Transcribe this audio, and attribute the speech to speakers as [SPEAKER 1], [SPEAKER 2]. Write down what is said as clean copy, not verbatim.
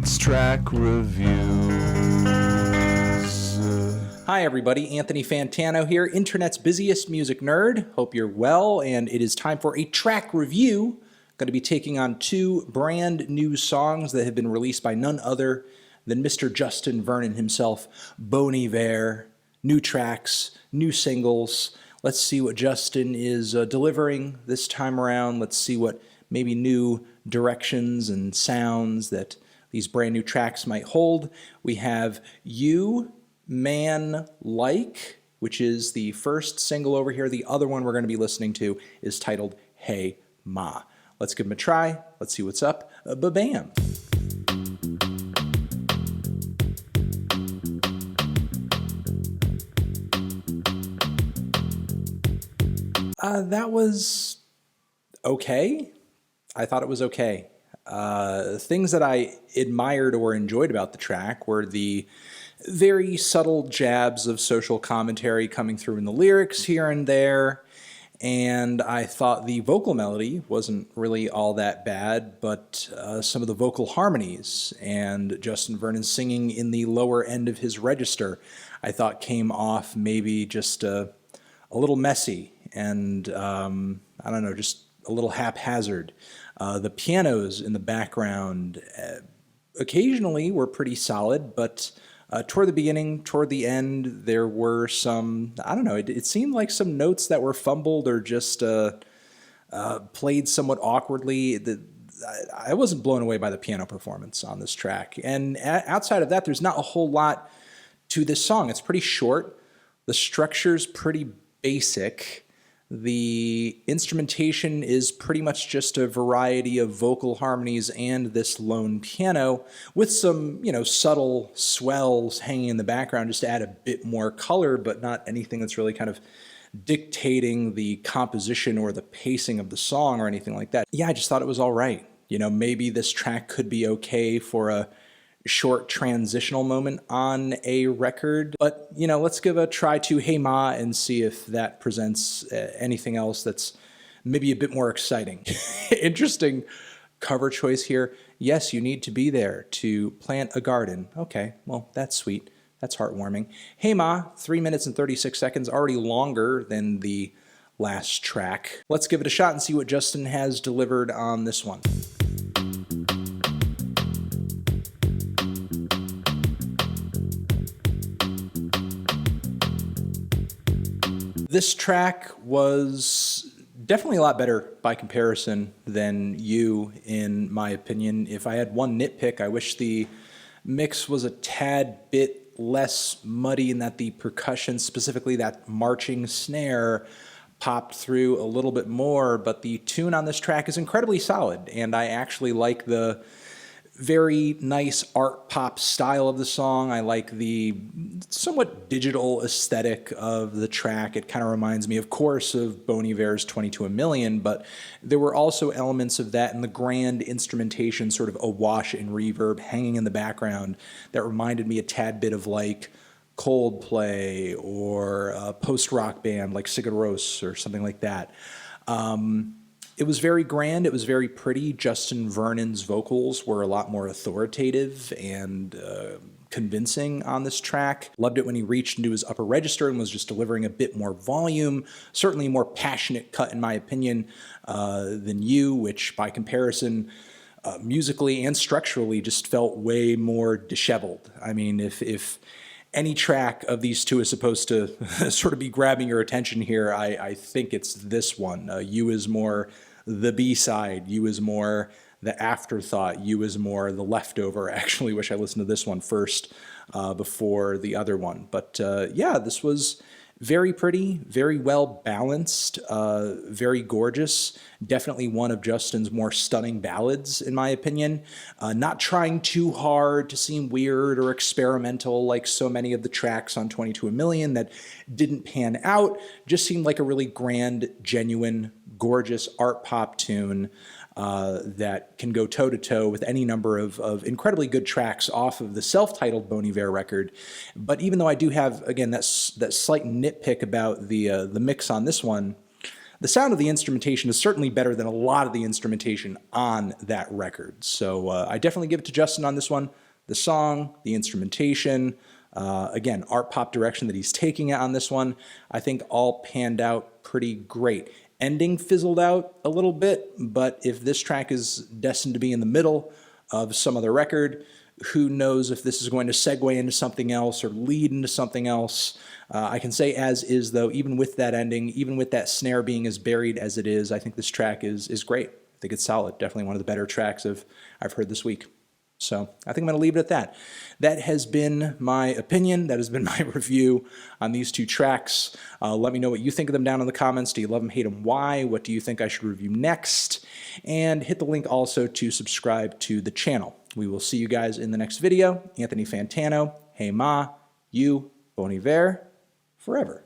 [SPEAKER 1] It's track reviews.
[SPEAKER 2] Hi everybody, Anthony Fantano here, internet's busiest music nerd. Hope you're well, and it is time for a track review. Going to be taking on two brand new songs that have been released by none other than Mr. Justin Vernon himself, Bon Iver. New tracks, new singles. Let's see what Justin is delivering this time around. Let's see what maybe new directions and sounds that these brand new tracks might hold. We have You Man Like, which is the first single over here. The other one we're going to be listening to is titled Hey Ma. Let's give them a try. Let's see what's up. Ba-bam. That was okay. I thought it was okay. Things that I admired or enjoyed about the track were the very subtle jabs of social commentary coming through in the lyrics here and there. And I thought the vocal melody wasn't really all that bad, but some of the vocal harmonies and Justin Vernon singing in the lower end of his register, I thought came off maybe just a little messy and, I don't know, just a little haphazard. The pianos in the background occasionally were pretty solid, but toward the beginning, toward the end, there were some, I don't know, it seemed like some notes that were fumbled or just played somewhat awkwardly. I wasn't blown away by the piano performance on this track. And outside of that, there's not a whole lot to this song. It's pretty short. The structure's pretty basic. The instrumentation is pretty much just a variety of vocal harmonies and this lone piano with some, subtle swells hanging in the background just to add a bit more color, but not anything that's really kind of dictating the composition or the pacing of the song or anything like that. Yeah, I just thought it was all right. Maybe this track could be okay for a short transitional moment on a record, but let's give a try to Hey Ma and see if that presents anything else that's maybe a bit more exciting. Interesting cover choice here. Yes, you need to be there to plant a garden. Okay, well, that's sweet. That's heartwarming. Hey Ma, 3 minutes and 36 seconds, already longer than the last track. Let's give it a shot and see what Justin has delivered on this one. This track was definitely a lot better by comparison than You, in my opinion. If I had one nitpick, I wish the mix was a tad bit less muddy and that the percussion, specifically that marching snare, popped through a little bit more, but the tune on this track is incredibly solid, and I actually like the very nice art pop style of the song. I like the somewhat digital aesthetic of the track. It kind of reminds me, of course, of Bon Iver's 22 a Million, but there were also elements of that in the grand instrumentation, sort of awash in reverb, hanging in the background, that reminded me a tad bit of like Coldplay or a post-rock band like Sigur Rós or something like that. It was very grand. It was very pretty. Justin Vernon's vocals were a lot more authoritative and convincing on this track. Loved it when he reached into his upper register and was just delivering a bit more volume. Certainly a more passionate cut, in my opinion, than You, which by comparison, musically and structurally, just felt way more disheveled. I mean, if any track of these two is supposed to sort of be grabbing your attention here, I think it's this one. You is more the B-side. You is more the afterthought. You is more the leftover. I actually wish I listened to this one first before the other one. But yeah, this was very pretty, very well balanced, very gorgeous. Definitely one of Justin's more stunning ballads, in my opinion. Not trying too hard to seem weird or experimental like so many of the tracks on 22 a Million that didn't pan out. Just seemed like a really grand, genuine, gorgeous art pop tune that can go toe-to-toe with any number of incredibly good tracks off of the self-titled Bon Iver record. But even though I do have, again, that slight nitpick about the mix on this one, the sound of the instrumentation is certainly better than a lot of the instrumentation on that record. So I definitely give it to Justin on this one. The song, the instrumentation, again, art pop direction that he's taking it on this one, I think all panned out pretty great. Ending fizzled out a little bit, but if this track is destined to be in the middle of some other record, who knows if this is going to segue into something else or lead into something else. I can say as is, though, even with that ending, even with that snare being as buried as it is, I think this track is great. I think it's solid. Definitely one of the better tracks I've heard this week. So I think I'm going to leave it at that. That has been my opinion. That has been my review on these two tracks. Let me know what you think of them down in the comments. Do you love them, hate them, why? What do you think I should review next? And hit the link also to subscribe to the channel. We will see you guys in the next video. Anthony Fantano, hey ma, you, bon hiver, forever.